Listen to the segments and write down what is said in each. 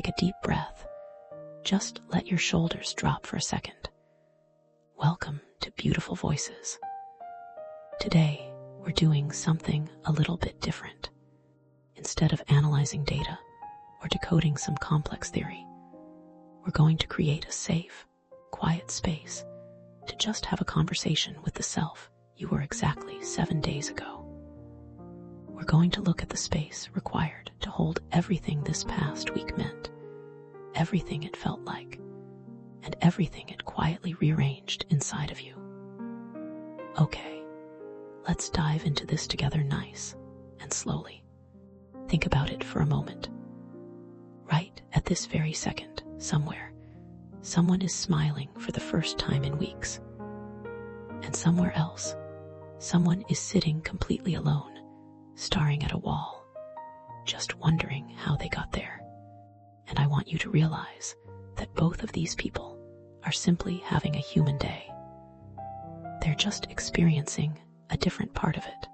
take a deep breath. Just let your shoulders drop for a second. Welcome to Beautiful Voices. Today, we're doing something a little bit different. Instead of analyzing data or decoding some complex theory, we're going to create a safe, quiet space to just have a conversation with the self you were exactly 7 days ago. We're going to look at the space required to hold everything this past week meant, everything it felt like, and everything it quietly rearranged inside of you. Okay, let's dive into this together nice and slowly. Think about it for a moment. Right at this very second, somewhere, someone is smiling for the first time in weeks. And somewhere else, someone is sitting completely alone, staring at a wall, just wondering how they got there. And I want you to realize that both of these people are simply having a human day. They're just experiencing a different part of it.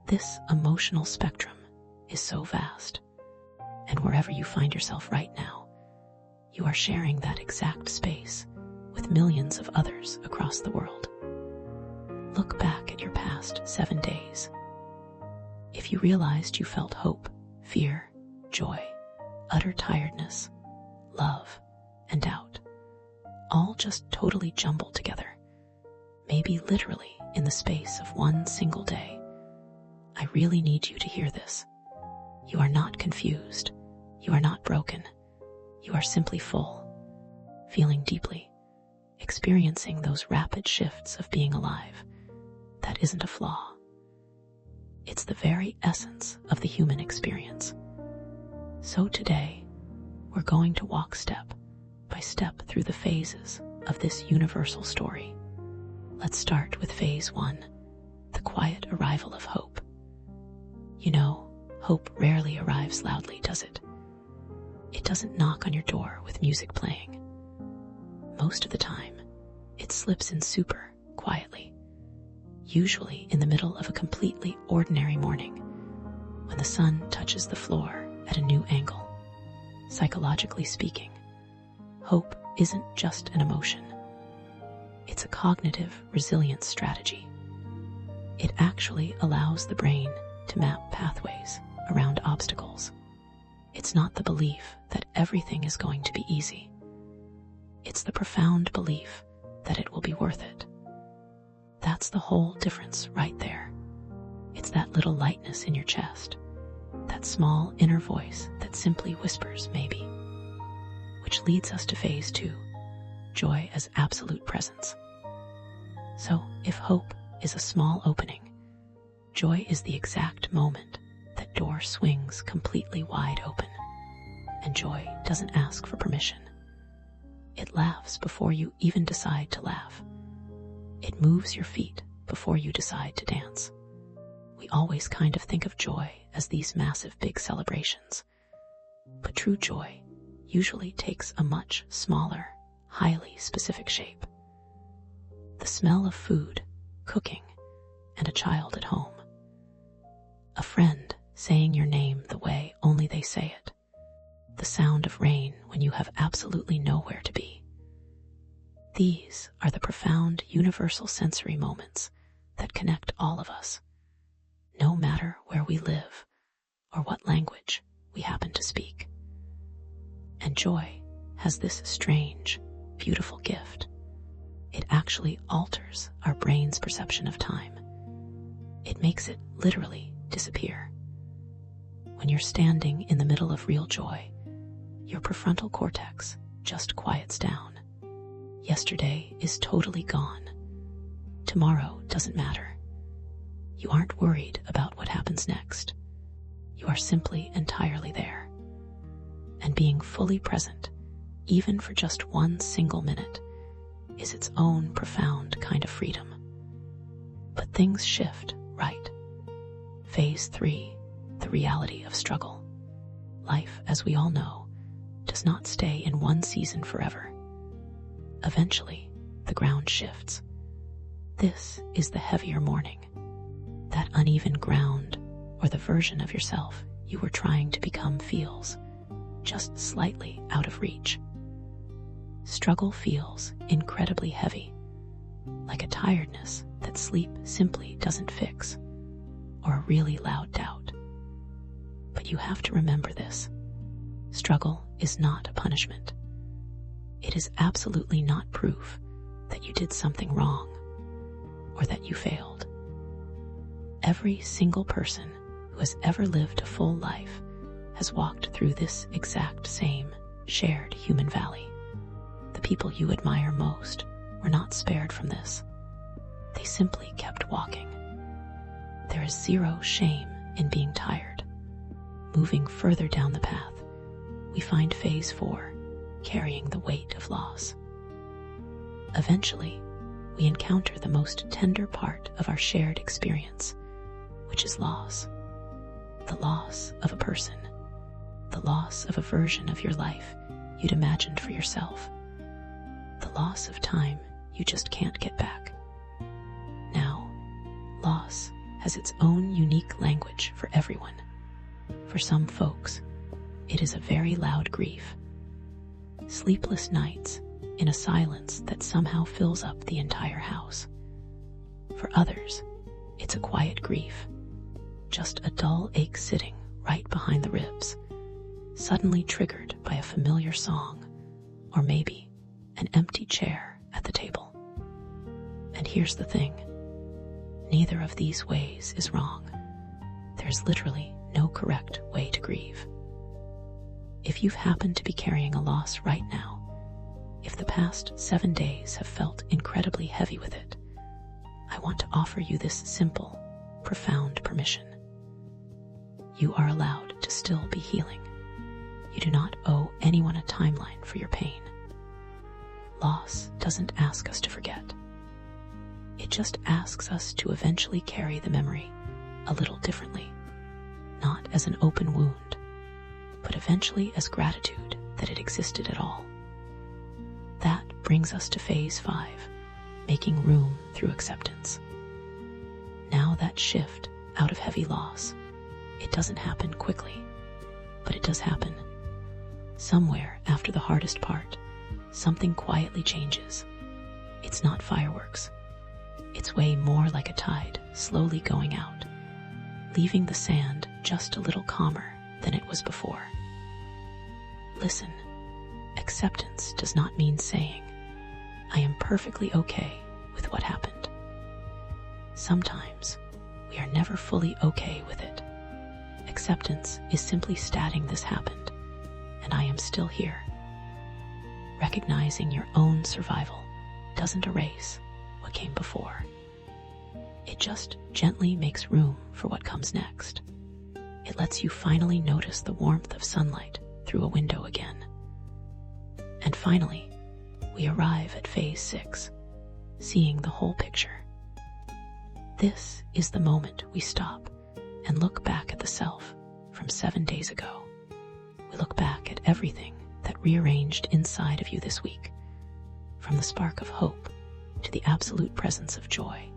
This emotional spectrum is so vast, and wherever you find yourself right now, you are sharing that exact space with millions of others across the world. Look back at your past 7 days. If you realized you felt hope, fear, joy, utter tiredness, love, and doubt, all just totally jumbled together, maybe literally in the space of one single day, I really need you to hear this. You are not confused. You are not broken. You are simply full, feeling deeply, experiencing those rapid shifts of being alive. That isn't a flaw. It's the very essence of the human experience. So today, we're going to walk step by step through the phases of this universal story. Let's start with phase 1, the quiet arrival of hope. You know, hope rarely arrives loudly, does it? It doesn't knock on your door with music playing. Most of the time, it slips in super quietly, usually in the middle of a completely ordinary morning, when the sun touches the floor at a new angle. Psychologically speaking, hope isn't just an emotion. It's a cognitive resilience strategy. It actually allows the brain to map pathways around obstacles. It's not the belief that everything is going to be easy. It's the profound belief that it will be worth it. That's the whole difference right there. It's that little lightness in your chest, that small inner voice that simply whispers maybe. Which leads us to phase 2, joy as absolute presence. So if hope is a small opening, joy is the exact moment that door swings completely wide open. And joy doesn't ask for permission. It laughs before you even decide to laugh. It moves your feet before you decide to dance. We always kind of think of joy as these massive big celebrations. But true joy usually takes a much smaller, highly specific shape. The smell of food, cooking, and a child at home. A friend saying your name the way only they say it. The sound of rain when you have absolutely nowhere to be. These are the profound universal sensory moments that connect all of us, no matter where we live or what language we happen to speak. And joy has this strange, beautiful gift. It actually alters our brain's perception of time. It makes it literally disappear. When you're standing in the middle of real joy, your prefrontal cortex just quiets down. Yesterday is totally gone. Tomorrow doesn't matter. You aren't worried about what happens next. You are simply entirely there. And being fully present, even for just one single minute, is its own profound kind of freedom. But things shift, right? Phase 3, the reality of struggle. Life, as we all know, does not stay in one season forever. Eventually, the ground shifts. This is the heavier morning, that uneven ground, or the version of yourself you were trying to become feels just slightly out of reach. Struggle feels incredibly heavy, like a tiredness that sleep simply doesn't fix, or a really loud doubt. But you have to remember this. Struggle is not a punishment. It is absolutely not proof that you did something wrong or that you failed. Every single person who has ever lived a full life has walked through this exact same shared human valley. The people you admire most were not spared from this. They simply kept walking. There is zero shame in being tired. Moving further down the path, we find phase 4, carrying the weight of loss. Eventually, we encounter the most tender part of our shared experience, which is loss. The loss of a person. The loss of a version of your life you'd imagined for yourself. The loss of time you just can't get back. Now, loss has its own unique language for everyone. For some folks, it is a very loud grief. Sleepless nights in a silence that somehow fills up the entire house. For others, it's a quiet grief, just a dull ache sitting right behind the ribs, suddenly triggered by a familiar song, or maybe an empty chair at the table. And here's the thing, neither of these ways is wrong. There's literally no correct way to grieve. If you've happened to be carrying a loss right now, if the past 7 days have felt incredibly heavy with it, I want to offer you this simple, profound permission. You are allowed to still be healing. You do not owe anyone a timeline for your pain. Loss doesn't ask us to forget. It just asks us to eventually carry the memory a little differently, not as an open wound, but eventually as gratitude that it existed at all. That brings us to phase 5, making room through acceptance. Now that shift out of heavy loss, it doesn't happen quickly, but it does happen. Somewhere after the hardest part, something quietly changes. It's not fireworks. It's way more like a tide slowly going out, leaving the sand just a little calmer than it was before. Listen, acceptance does not mean saying, I am perfectly okay with what happened. Sometimes we are never fully okay with it. Acceptance is simply stating this happened, and I am still here. Recognizing your own survival doesn't erase what came before. It just gently makes room for what comes next. It lets you finally notice the warmth of sunlight through a window again. And finally, we arrive at phase 6, seeing the whole picture. This is the moment we stop and look back at the self from 7 days ago. We look back at everything that rearranged inside of you this week, from the spark of hope to the absolute presence of joy,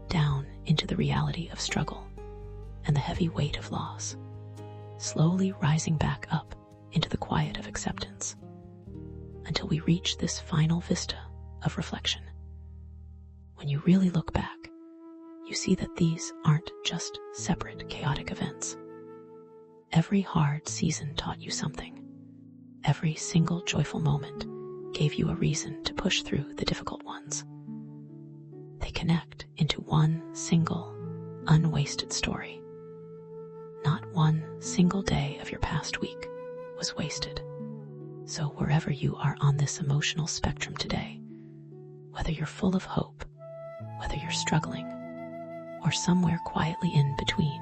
down into the reality of struggle and the heavy weight of loss, slowly rising back up into the quiet of acceptance, until we reach this final vista of reflection. When you really look back, you see that these aren't just separate chaotic events. Every hard season taught you something. Every single joyful moment gave you a reason to push through the difficult ones. They connect into one single, unwasted story. Not one single day of your past week was wasted. So wherever you are on this emotional spectrum today, whether you're full of hope, whether you're struggling, or somewhere quietly in between,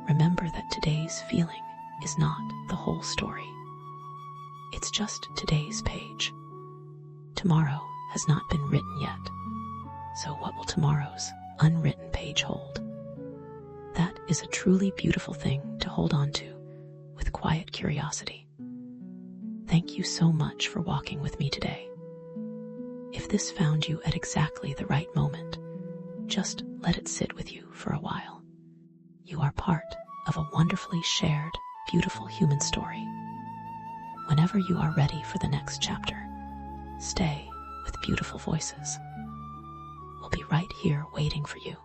remember that today's feeling is not the whole story. It's just today's page. Tomorrow has not been written yet. So what will tomorrow's unwritten page hold? That is a truly beautiful thing to hold on to with quiet curiosity. Thank you so much for walking with me today. If this found you at exactly the right moment, just let it sit with you for a while. You are part of a wonderfully shared, beautiful human story. whenever you are ready for the next chapter, stay with Beautiful Voices. We'll be right here waiting for you.